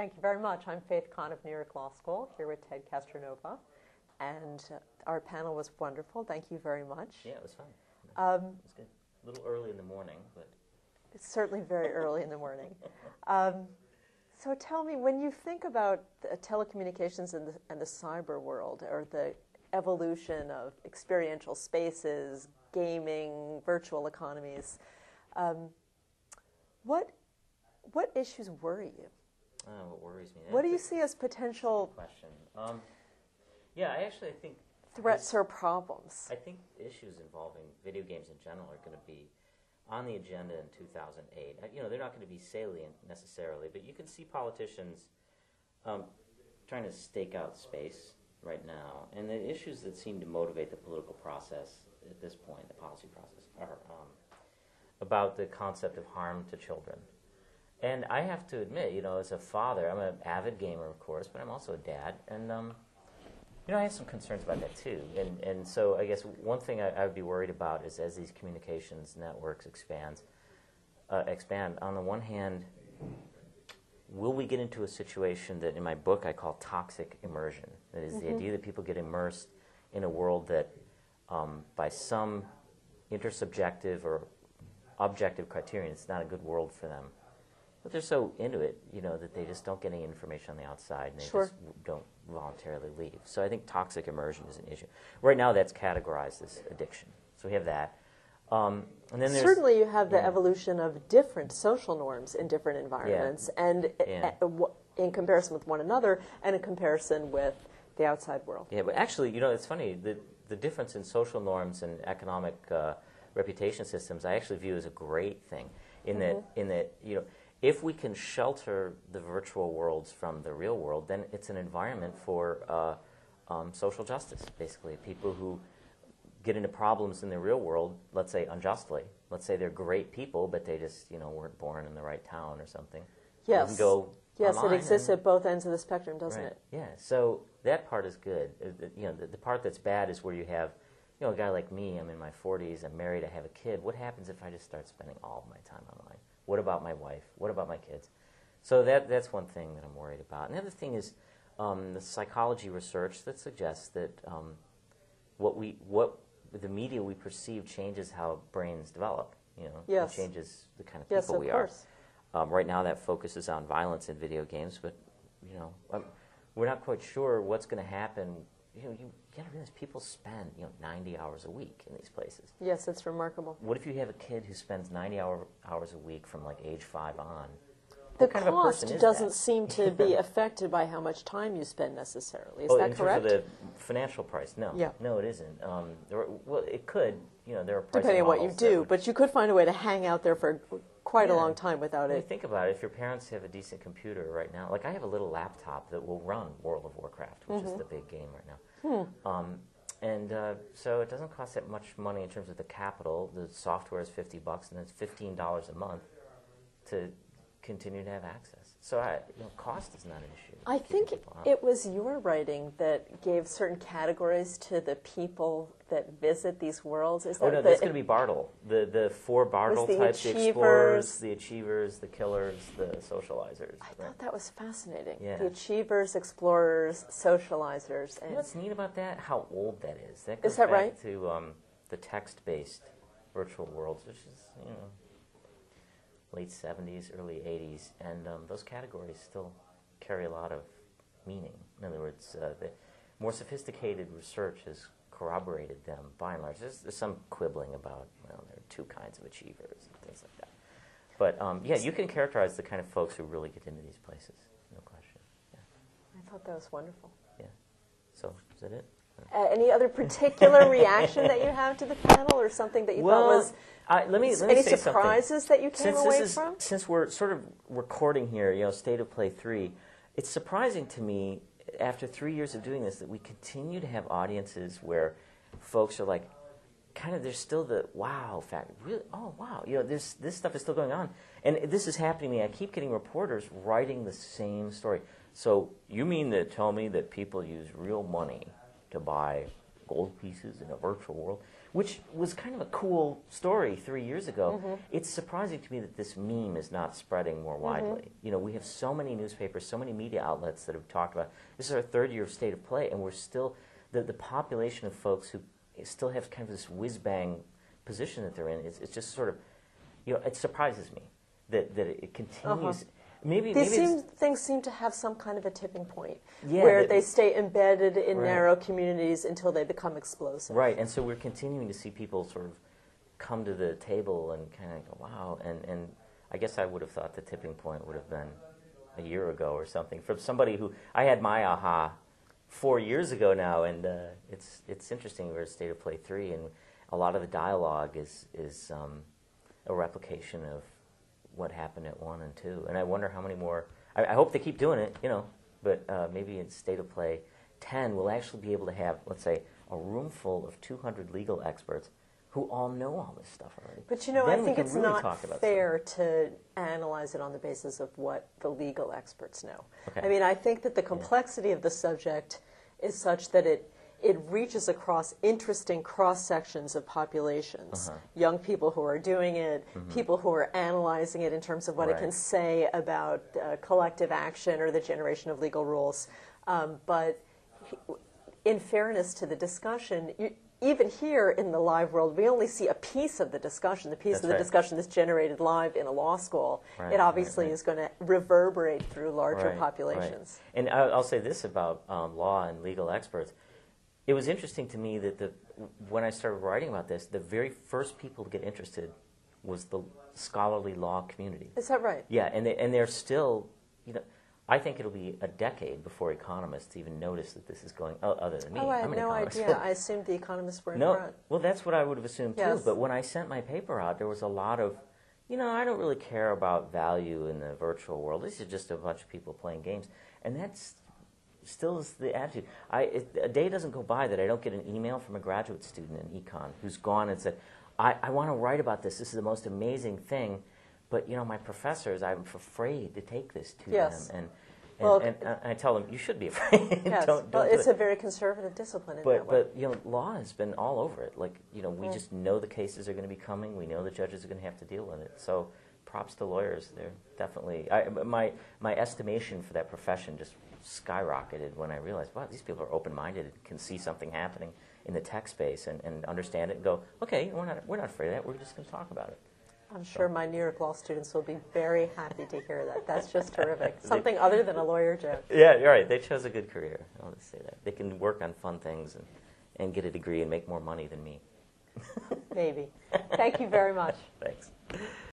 Thank you very much. I'm Faith Kahn of New York Law School, here with Ted Castronova. And our panel was wonderful. Thank you very much. Yeah, it was fun. It was good. A little early in the morning, but... It's certainly very early in the morning. So tell me, when you think about telecommunications and the cyber world, or the evolution of experiential spaces, gaming, virtual economies, what issues worry you? What worries me? What do you see as potential question? Yeah, I think threats or problems? I think issues involving video games in general are going to be on the agenda in 2008. They're not going to be salient necessarily, but you can see politicians trying to stake out space right now. And the issues that seem to motivate the political process at this point, the policy process, are about the concept of harm to children. And I have to admit, as a father, I'm an avid gamer, of course, but I'm also a dad, and I have some concerns about that too. And so I guess one thing I would be worried about is, as these communications networks expand, on the one hand, will we get into a situation that in my book I call toxic immersion? That is, the idea that people get immersed in a world that by some intersubjective or objective criterion, it's not a good world for them. But they're so into it, that they just don't get any information on the outside, and they just don't voluntarily leave. So I think toxic immersion is an issue. Right now, that's categorized as addiction. So we have that. And then certainly you have the evolution of different social norms in different environments, and in comparison with one another, and in comparison with the outside world. Yeah, but actually, it's funny, the difference in social norms and economic reputation systems I actually view as a great thing, in that if we can shelter the virtual worlds from the real world, then it's an environment for social justice, basically. People who get into problems in the real world, let's say unjustly, let's say they're great people, but they just weren't born in the right town or something. Yes, can go yes, it exists at both ends of the spectrum, doesn't it? Yeah, so that part is good. The part that's bad is where you have a guy like me, I'm in my 40s, I'm married, I have a kid. What happens if I just start spending all of my time online? What about my wife? What about my kids? So that's one thing that I'm worried about. And the other thing is the psychology research that suggests that what the media we perceive changes how brains develop. Yes. It changes the kind of people we are. Right now, that focuses on violence in video games, but we're not quite sure what's going to happen. You got to realize people spend 90 hours a week in these places. Yes, it's remarkable. What if you have a kid who spends 90 hours a week from like age 5 on? The cost doesn't seem to be affected by how much time you spend necessarily. Is that correct? In terms of the financial price, no. Yeah. No, it isn't. Well, it could. There are pricing depending on what you models do, but you could find a way to hang out there for quite a long time without it. Think about it. If your parents have a decent computer right now, like I have a little laptop that will run World of Warcraft, which is the big game right now. So it doesn't cost that much money in terms of the capital. The software is $50, and it's $15 a month to continue to have access. So cost is not an issue. I think it was your writing that gave certain categories to the people that visit these worlds. Is that that's going to be Bartle. The 4 Bartle types: the explorers, the achievers, the killers, the socializers. I thought that was fascinating. Yeah. The achievers, explorers, socializers. And what's neat about that? How old that is. That goes back right? To the text-based virtual worlds, which is late 70s, early 80s, and those categories still carry a lot of meaning. In other words, the more sophisticated research has corroborated them by and large. There's some quibbling about, there are 2 kinds of achievers and things like that. But you can characterize the kind of folks who really get into these places, no question. Yeah. I thought that was wonderful. Yeah. So, is that it? Any other particular reaction that you have to the panel, or something that you thought was let me any say surprises something. that you came away from? Since we're sort of recording here, State of Play 3, it's surprising to me, after 3 years of doing this, that we continue to have audiences where folks are like, there's still the wow factor. Really? Oh, wow. This stuff is still going on. And this is happening to me. I keep getting reporters writing the same story. So you mean to tell me that people use real money to buy gold pieces in a virtual world, which was kind of a cool story 3 years ago. Mm-hmm. It's surprising to me that this meme is not spreading more widely. Mm-hmm. You know, we have so many newspapers, so many media outlets that have talked about, this is our third year of State of Play, and we're still, the population of folks who still have kind of this whiz-bang position that they're in, it's just sort of, you know, it surprises me that it continues. Maybe things seem to have some kind of a tipping point, yeah, where they stay embedded in right. narrow communities until they become explosive. Right, and so we're continuing to see people sort of come to the table and kind of go, wow, and I guess I would have thought the tipping point would have been a year ago or something. From somebody who, I had my aha 4 years ago now, and it's interesting, we're at State of Play 3, and a lot of the dialogue is a replication of what happened at 1 and 2. And I wonder how many more, I hope they keep doing it, you know, but maybe in State of Play 10, we'll actually be able to have, let's say, a room full of 200 legal experts who all know all this stuff already. But you know, then I think it's really not fair to analyze it on the basis of what the legal experts know. Okay. I mean, I think that the complexity of the subject is such that it reaches across interesting cross-sections of populations. Young people who are doing it, people who are analyzing it in terms of what it can say about collective action or the generation of legal rules. But in fairness to the discussion, even here in the live world, we only see a piece of the discussion, the piece of the discussion that's generated live in a law school. It obviously is going to reverberate through larger populations. Right. And I'll say this about law and legal experts. It was interesting to me that when I started writing about this, the very first people to get interested was the scholarly law community. Is that right? Yeah, and they're still, you know, I think it'll be a decade before economists even notice that this is going, other than me. Oh, I had I'm an no economist. idea. I assumed the economists were in No, front. well, that's what I would have assumed too. Yes. But when I sent my paper out, there was a lot of, you know, I don't really care about value in the virtual world. This is just a bunch of people playing games. And that's still is the attitude. A day doesn't go by that I don't get an email from a graduate student in econ who's gone and said, I want to write about this. This is the most amazing thing. But, you know, my professors, I'm afraid to take this to them. And I tell them, you should be afraid. Yes. don't well, do it's it. a very conservative discipline in that way. But, you know, law has been all over it. Like, you know, we just know the cases are going to be coming. We know the judges are going to have to deal with it. So props to lawyers. They're definitely, my estimation for that profession just skyrocketed when I realized, wow, these people are open-minded and can see something happening in the tech space and understand it and go, okay, we're not afraid of that. We're just going to talk about it. I'm sure my New York law students will be very happy to hear that. That's just terrific. Something other than a lawyer joke. Yeah, you're right. They chose a good career. I'll just say that. They can work on fun things and get a degree and make more money than me. Maybe. Thank you very much. Thanks.